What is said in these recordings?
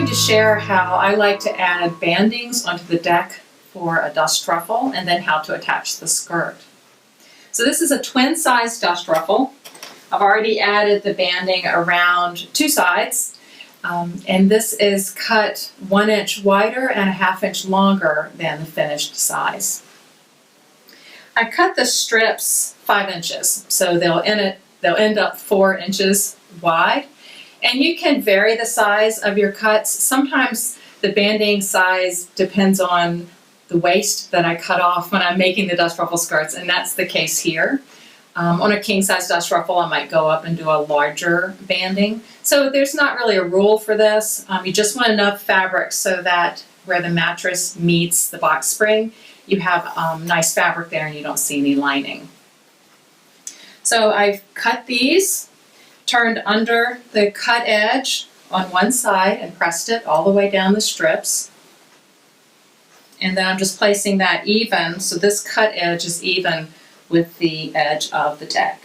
going to share how I like to add bandings onto the deck for a dust ruffle and then how to attach the skirt. So this is a twin size dust ruffle. I've already added the banding around two sides, and this is cut 1 inch wider and a ½ inch longer than the finished size. I cut the strips 5 inches, so they'll end up 4 inches wide. And you can vary the size of your cuts. Sometimes the banding size depends on the waist that I cut off when I'm making the dust ruffle skirts, and that's the case here. On a king size dust ruffle, I might go up and do a larger banding. So there's not really a rule for this. You just want enough fabric so that where the mattress meets the box spring, you have nice fabric there and you don't see any lining. So I've cut these, turned under the cut edge on one side and pressed it all the way down the strips. And then I'm just placing that even, so this cut edge is even with the edge of the deck.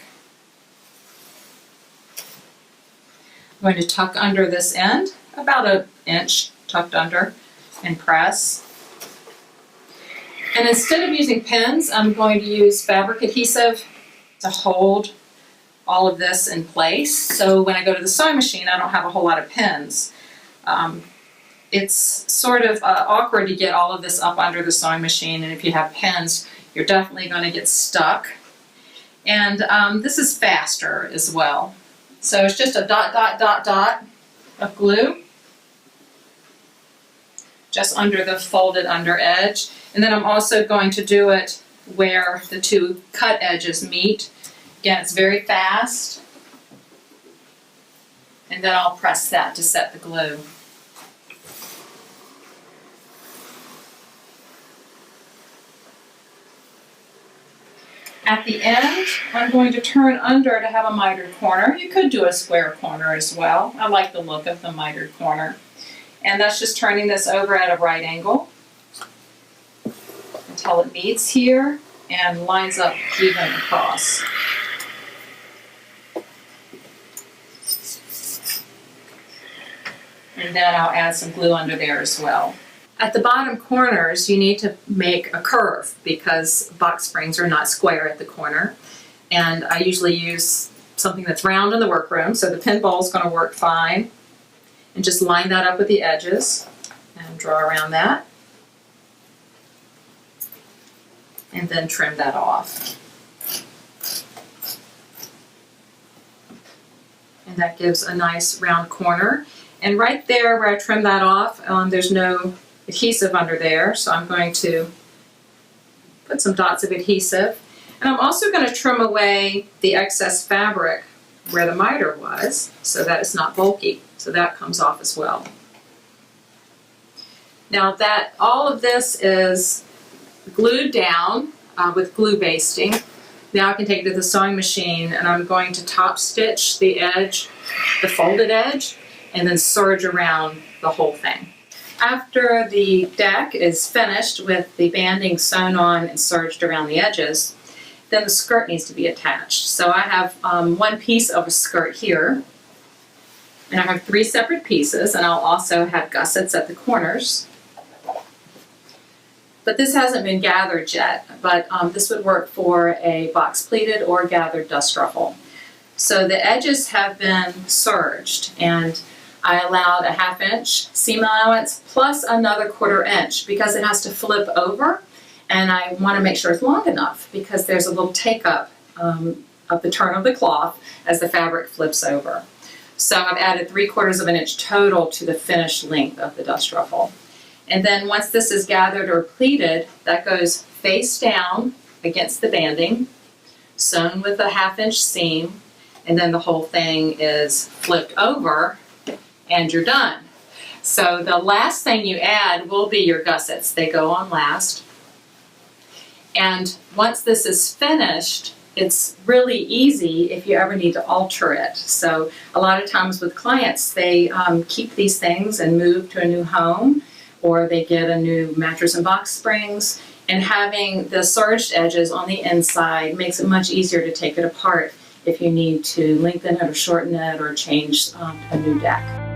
I'm going to tuck under this end, about 1 inch tucked under, and press. And instead of using pins, I'm going to use fabric adhesive to hold all of this in place. So when I go to the sewing machine, I don't have a whole lot of pins. It's sort of awkward to get all of this up under the sewing machine, and if you have pins, you're definitely going to get stuck. And this is faster as well. So it's just a dot, dot, dot, dot of glue just under the folded under edge. And then I'm also going to do it where the two cut edges meet. Again, it's very fast. And then I'll press that to set the glue. At the end, I'm going to turn under to have a mitered corner. You could do a square corner as well. I like the look of the mitered corner. And that's just turning this over at a right angle until it meets here and lines up even across. And then I'll add some glue under there as well. At the bottom corners, you need to make a curve because box springs are not square at the corner. And I usually use something that's round in the workroom, so the pin bowl is going to work fine. And just line that up with the edges and draw around that. And then trim that off. And that gives a nice round corner. And right there where I trim that off, there's no adhesive under there, so I'm going to put some dots of adhesive. And I'm also going to trim away the excess fabric where the miter was so that it's not bulky. So that comes off as well. Now that all of this is glued down with glue basting, now I can take it to the sewing machine and I'm going to top stitch the edge, the folded edge, and then serge around the whole thing. After the deck is finished with the banding sewn on and serged around the edges, then the skirt needs to be attached. So I have one piece of a skirt here, and I have 3 separate pieces, and I'll also have gussets at the corners. But this hasn't been gathered yet, but this would work for a box pleated or gathered dust ruffle. So the edges have been serged, and I allowed a ½ inch seam allowance plus another ¼ inch because it has to flip over, and I want to make sure it's long enough because there's a little take up of the turn of the cloth as the fabric flips over. So I've added 3/4 inch total to the finished length of the dust ruffle. And then once this is gathered or pleated, that goes face down against the banding, sewn with a ½ inch seam, and then the whole thing is flipped over and you're done. So the last thing you add will be your gussets. They go on last. And once this is finished, it's really easy if you ever need to alter it. So a lot of times with clients, they keep these things and move to a new home, or they get a new mattress and box springs, and having the serged edges on the inside makes it much easier to take it apart if you need to lengthen it or shorten it or change a new deck.